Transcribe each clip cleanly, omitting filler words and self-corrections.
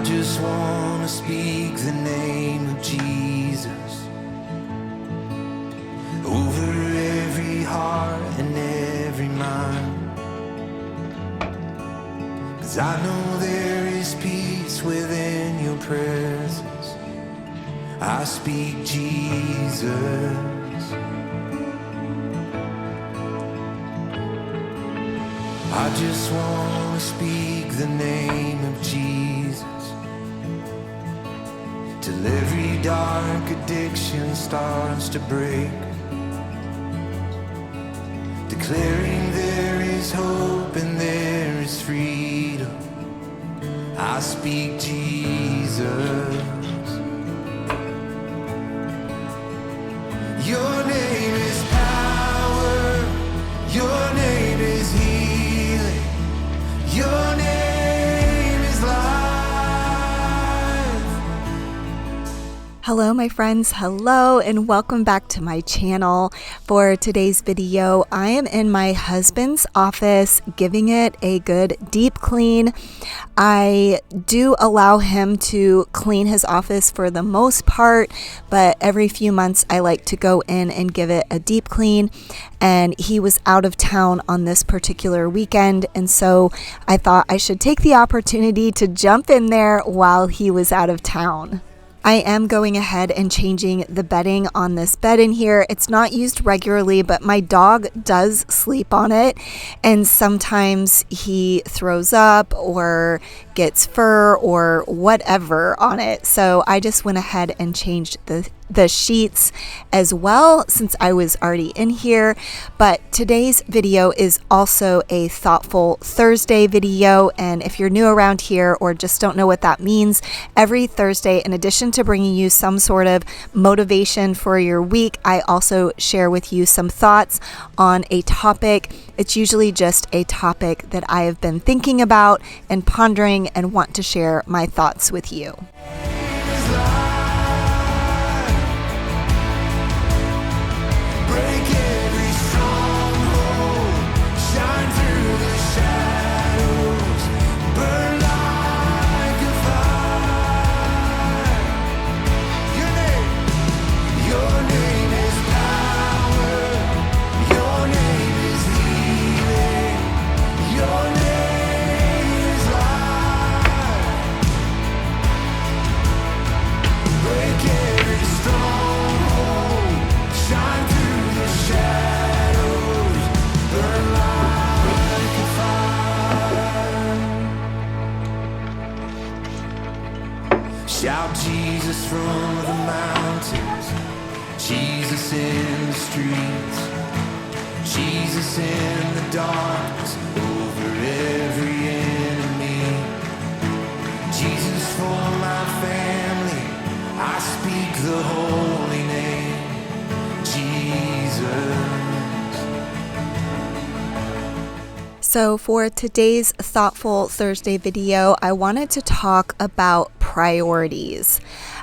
I just want to speak the name of Jesus over every heart and every mind. 'Cause I know there is peace within your presence. I speak Jesus. I just want to speak the name of Jesus till every dark addiction starts to break, declaring there is hope and there is freedom. I speak Jesus. Your name is power, your name is healing, your name is life. Hello my friends, hello and welcome back to my channel. For today's video, I am in my husband's office giving it a good deep clean. I do allow him to clean his office for the most part, but every few months I like to go in and give it a deep clean, and he was out of town on this particular weekend, and so I thought I should take the opportunity to jump in there while he was out of town. I am going ahead and changing the bedding on this bed in here. It's not used regularly, but my dog does sleep on it, and sometimes he throws up or gets fur or whatever on it. So I just went ahead and changed the sheets as well since I was already in here. But today's video is also a Thoughtful Thursday video, and if you're new around here or just don't know what that means, every Thursday, in addition to bringing you some sort of motivation for your week, I also share with you some thoughts on a topic. It's usually just a topic that I have been thinking about and pondering and want to share my thoughts with you. Shout Jesus from the mountains, Jesus in the streets, Jesus in the darkness over every enemy, Jesus for my family. I speak the holy name, Jesus. So for today's Thoughtful Thursday video, I wanted to talk about priorities.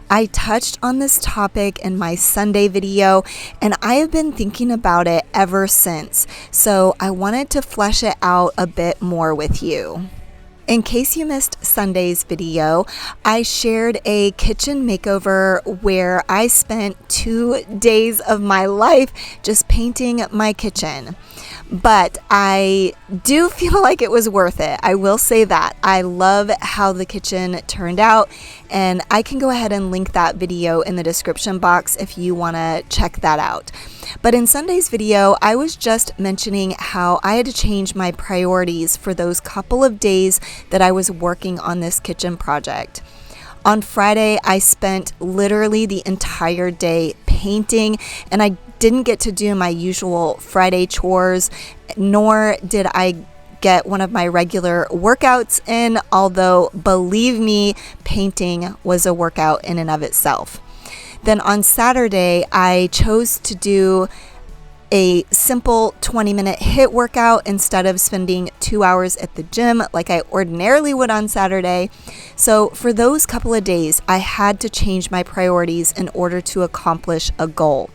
I touched on this topic in my Sunday video, and I have been thinking about it ever since. So I wanted to flesh it out a bit more with you. In case you missed Sunday's video, I shared a kitchen makeover where I spent 2 days of my life just painting my kitchen. But I do feel like it was worth it. I will say that. I love how the kitchen turned out, and I can go ahead and link that video in the description box if you want to check that out. But in Sunday's video, I was just mentioning how I had to change my priorities for those couple of days that I was working on this kitchen project. On Friday, I spent literally the entire day painting, and I didn't get to do my usual Friday chores, nor did I get one of my regular workouts in, although believe me, painting was a workout in and of itself. Then on Saturday, I chose to do a simple 20-minute HIIT workout instead of spending 2 hours at the gym like I ordinarily would on Saturday. So for those couple of days, I had to change my priorities in order to accomplish a goal.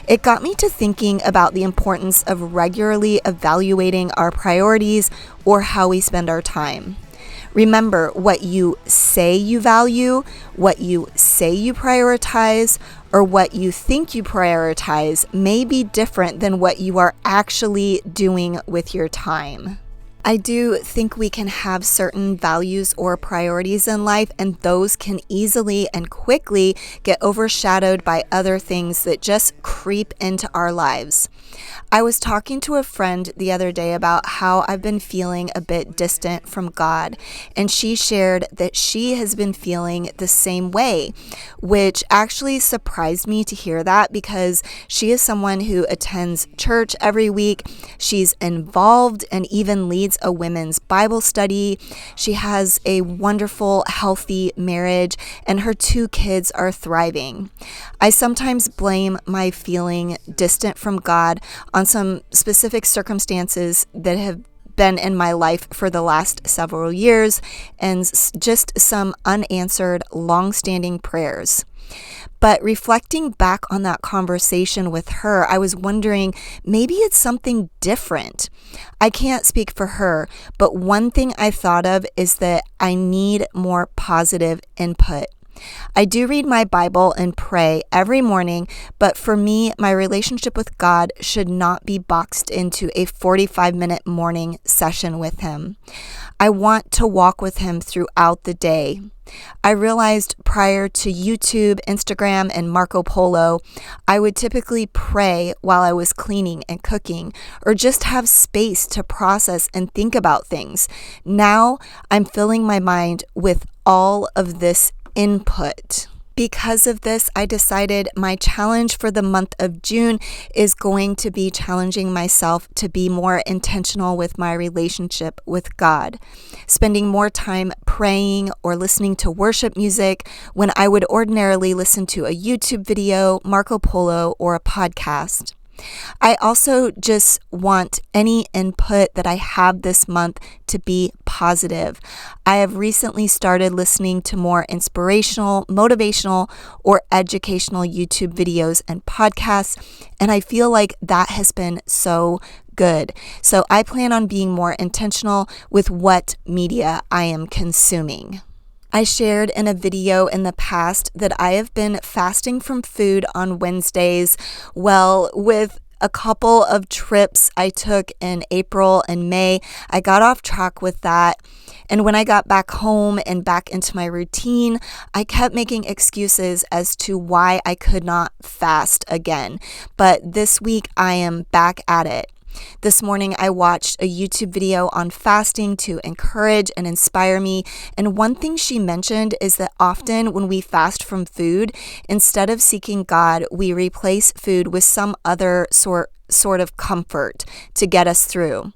It got me to thinking about the importance of regularly evaluating our priorities or how we spend our time. Remember, what you say you value, what you say you prioritize, or what you think you prioritize may be different than what you are actually doing with your time. I do think we can have certain values or priorities in life, and those can easily and quickly get overshadowed by other things that just creep into our lives. I was talking to a friend the other day about how I've been feeling a bit distant from God, and she shared that she has been feeling the same way, which actually surprised me to hear that because she is someone who attends church every week. She's involved and even leads a women's Bible study. She has a wonderful, healthy marriage, and her 2 kids are thriving. I sometimes blame my feeling distant from God on some specific circumstances that have been in my life for the last several years and just some unanswered, long-standing prayers. But reflecting back on that conversation with her, I was wondering, maybe it's something different. I can't speak for her, but one thing I thought of is that I need more positive input. I do read my Bible and pray every morning, but for me, my relationship with God should not be boxed into a 45-minute morning session with Him. I want to walk with Him throughout the day. I realized prior to YouTube, Instagram, and Marco Polo, I would typically pray while I was cleaning and cooking, or just have space to process and think about things. Now I'm filling my mind with all of this input. Because of this, I decided my challenge for the month of June is going to be challenging myself to be more intentional with my relationship with God, spending more time praying or listening to worship music when I would ordinarily listen to a YouTube video, Marco Polo, or a podcast. I also just want any input that I have this month to be positive. I have recently started listening to more inspirational, motivational, or educational YouTube videos and podcasts, and I feel like that has been so good. So I plan on being more intentional with what media I am consuming. I shared in a video in the past that I have been fasting from food on Wednesdays. Well, with a couple of trips I took in April and May, I got off track with that. And when I got back home and back into my routine, I kept making excuses as to why I could not fast again. But this week I am back at it. This morning, I watched a YouTube video on fasting to encourage and inspire me. And one thing she mentioned is that often when we fast from food, instead of seeking God, we replace food with some other sort of comfort to get us through.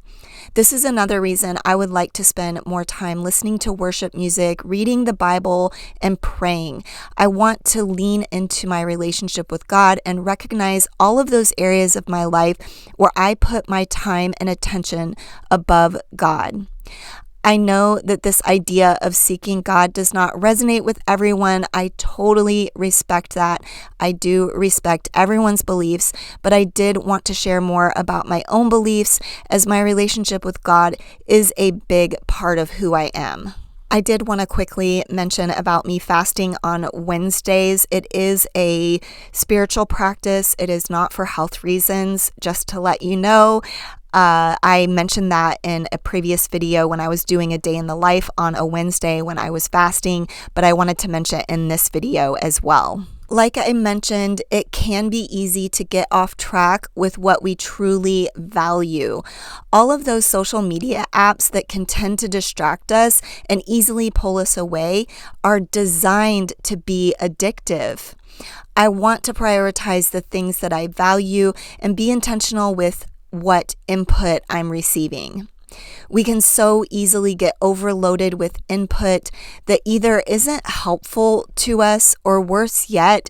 This is another reason I would like to spend more time listening to worship music, reading the Bible, and praying. I want to lean into my relationship with God and recognize all of those areas of my life where I put my time and attention above God. I know that this idea of seeking God does not resonate with everyone. I totally respect that. I do respect everyone's beliefs, but I did want to share more about my own beliefs as my relationship with God is a big part of who I am. I did want to quickly mention about me fasting on Wednesdays. It is a spiritual practice. It is not for health reasons, just to let you know. I mentioned that in a previous video when I was doing a day in the life on a Wednesday when I was fasting, but I wanted to mention it in this video as well. Like I mentioned, it can be easy to get off track with what we truly value. All of those social media apps that can tend to distract us and easily pull us away are designed to be addictive. I want to prioritize the things that I value and be intentional with what input I'm receiving. We can so easily get overloaded with input that either isn't helpful to us or worse yet,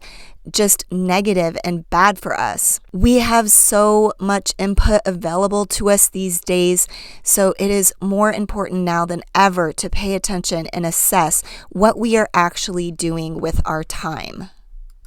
just negative and bad for us. We have so much input available to us these days, so it is more important now than ever to pay attention and assess what we are actually doing with our time.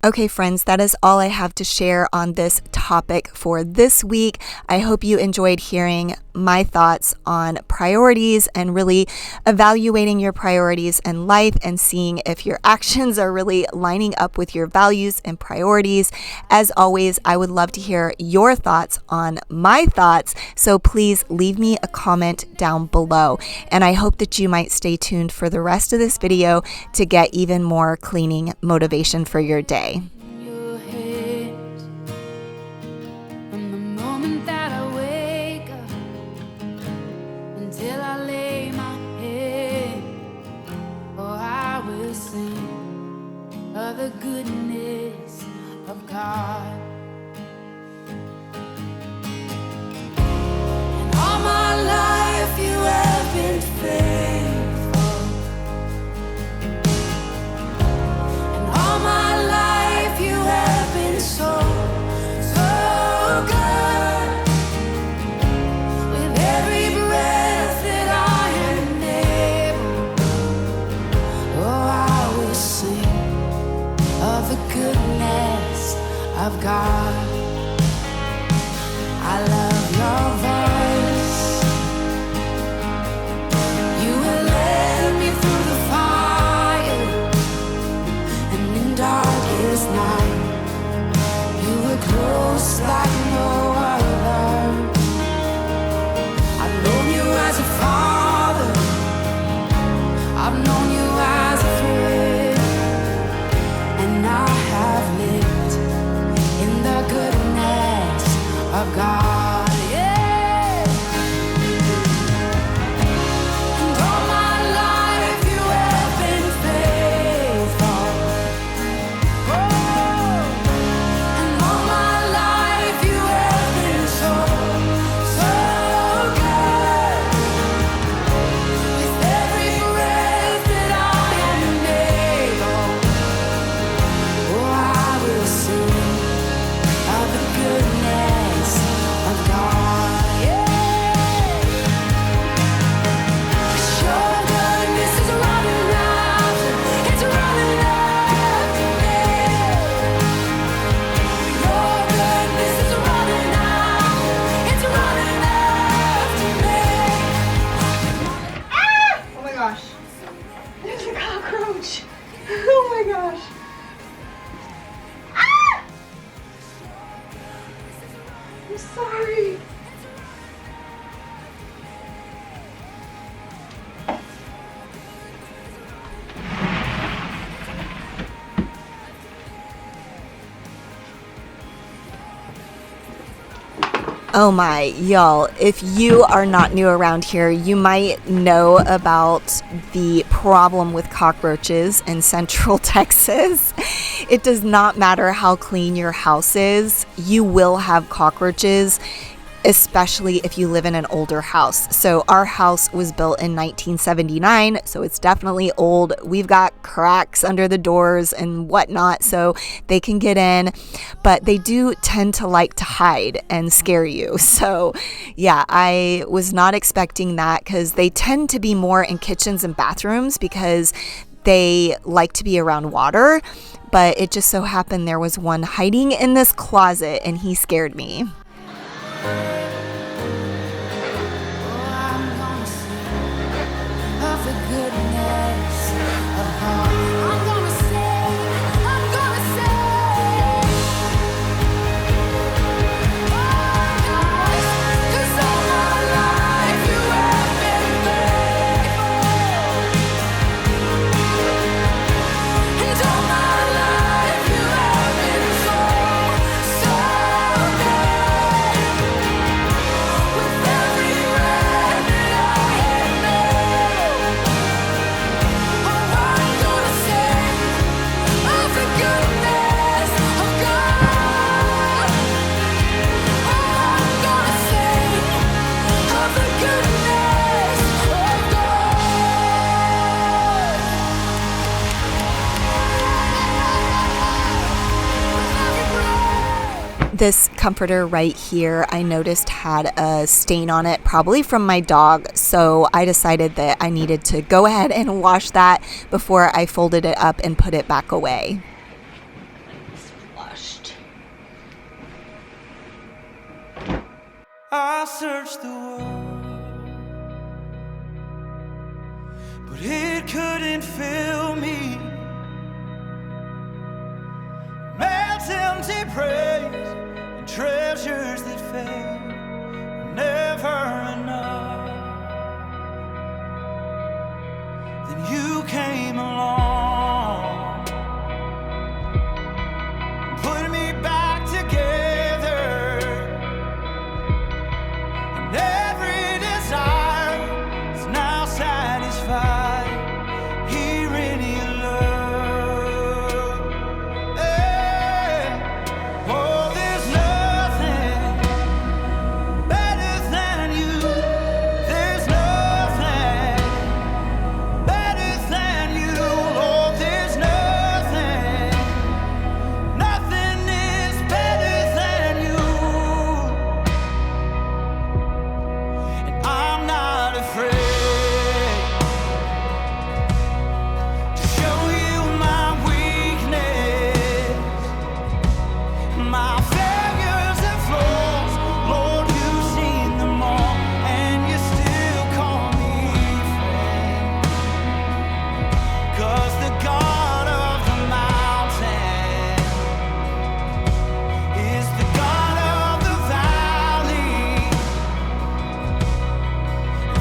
Okay, friends, that is all I have to share on this topic for this week. I hope you enjoyed hearing my thoughts on priorities and really evaluating your priorities in life and seeing if your actions are really lining up with your values and priorities. As always, I would love to hear your thoughts on my thoughts, so please leave me a comment down below. And I hope that you might stay tuned for the rest of this video to get even more cleaning motivation for your day. Your hands from the moment that I wake up until I lay my head. Oh, I will sing of the goodness of God. And all my life you have been faithful. And all my life you have been so, so good. With every breath that I am able, oh, I will sing of the goodness of God. I love your voice. You will lead me through the fire, and in darkest night, you were close like no other. I've known you as a father, I've known you as a friend, and I have lived in the goodness of God. Yeah. And all my life you have been faithful. Oh, and all my life you have been so, so good. With every breath that I am able, oh, I will sing of the goodness of God. Yeah. 'Cause your goodness is running after, it's running after me. Your goodness is running after, it's running after me. Oh my gosh. There's a cockroach. Oh my gosh. Ah! I'm sorry. Oh my, y'all, if you are not new around here, you might know about the problem with cockroaches in Central Texas. It does not matter how clean your house is, you will have cockroaches, especially if you live in an older house. So our house was built in 1979, so it's definitely old. We've got cracks under the doors and whatnot, so they can get in, but they do tend to like to hide and scare you. So yeah, I was not expecting that because they tend to be more in kitchens and bathrooms because they like to be around water. But it just so happened there was one hiding in this closet and he scared me. Oh, I'm gonna sing of the goodness of God. I'm gonna sing, I'm gonna sing. Oh, God, 'cause all my life you have been faithful. And all my life you have been so, so good. With every breath that I am able, oh, I'm gonna sing of the goodness of God. Oh, I'm gonna sing of the goodness of God. This comforter right here, I noticed had a stain on it, probably from my dog. So I decided that I needed to go ahead and wash that before I folded it up and put it back away. It's flushed. I searched the world but it couldn't fill me. Man's empty praise and treasures that fade were never enough. Then you came along, put me back together, and every desire is now satisfied here in your love. Hey. Oh, there's nothing better than you. There's nothing better than you. Oh, there's nothing, nothing is better than you. And I'm not afraid to show you my weakness, my failures and flaws. Lord, you've seen them all, and you still call me friend. 'Cause the God of the mountain is the God of the valley.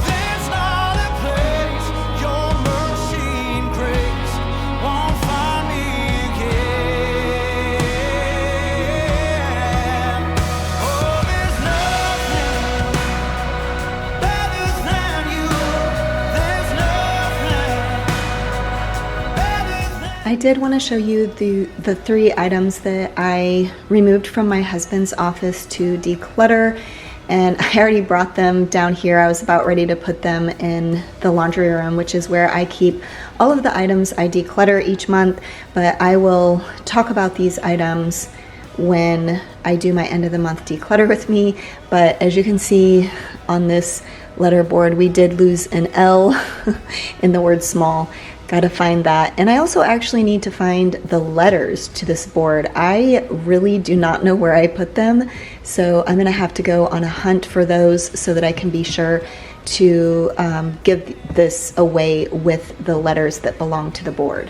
There's not a place your mercy and grace won't find me again. Oh, there's nothing better than you. There's nothing better than I did want to show you the 3 items that I removed from my husband's office to declutter, and I already brought them down here. I was about ready to put them in the laundry room, which is where I keep all of the items I declutter each month, but I will talk about these items when I do my end of the month declutter with me. But as you can see on this letterboard, we did lose an L in the word small. Gotta find that. And I also actually need to find the letters to this board. I really do not know where I put them, so I'm gonna have to go on a hunt for those so that I can be sure to give this away with the letters that belong to the board.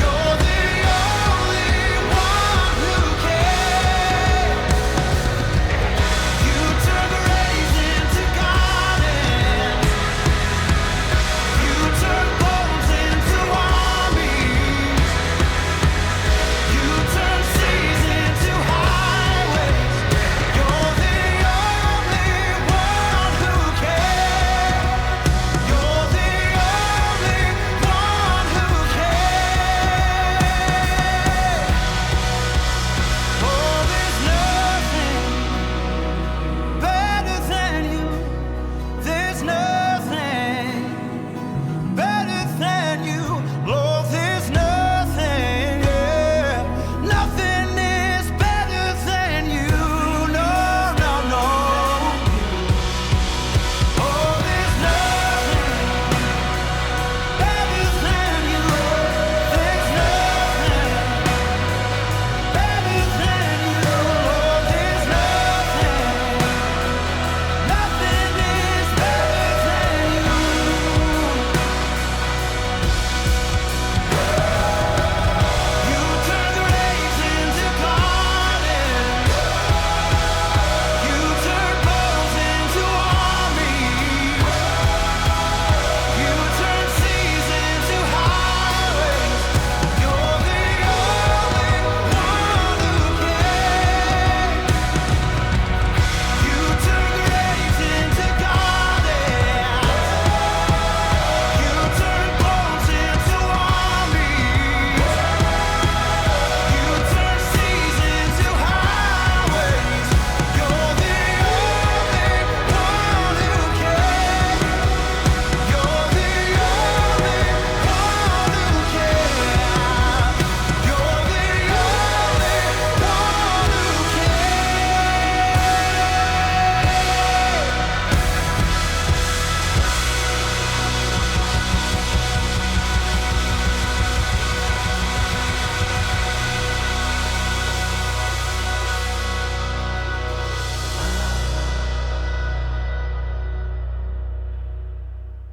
You're the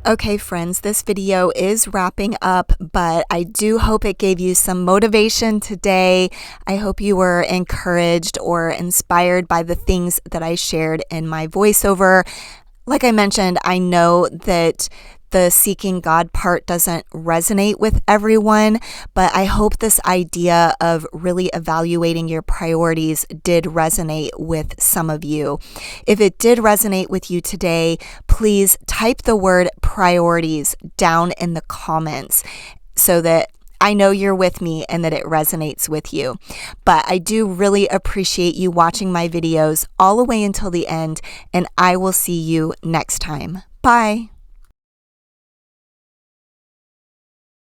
Okay, friends, this video is wrapping up, but I do hope it gave you some motivation today. I hope you were encouraged or inspired by the things that I shared in my voiceover. Like I mentioned, I know that the seeking God part doesn't resonate with everyone, but I hope this idea of really evaluating your priorities did resonate with some of you. If it did resonate with you today, please type the word priorities down in the comments so that I know you're with me and that it resonates with you. But I do really appreciate you watching my videos all the way until the end, and I will see you next time. Bye.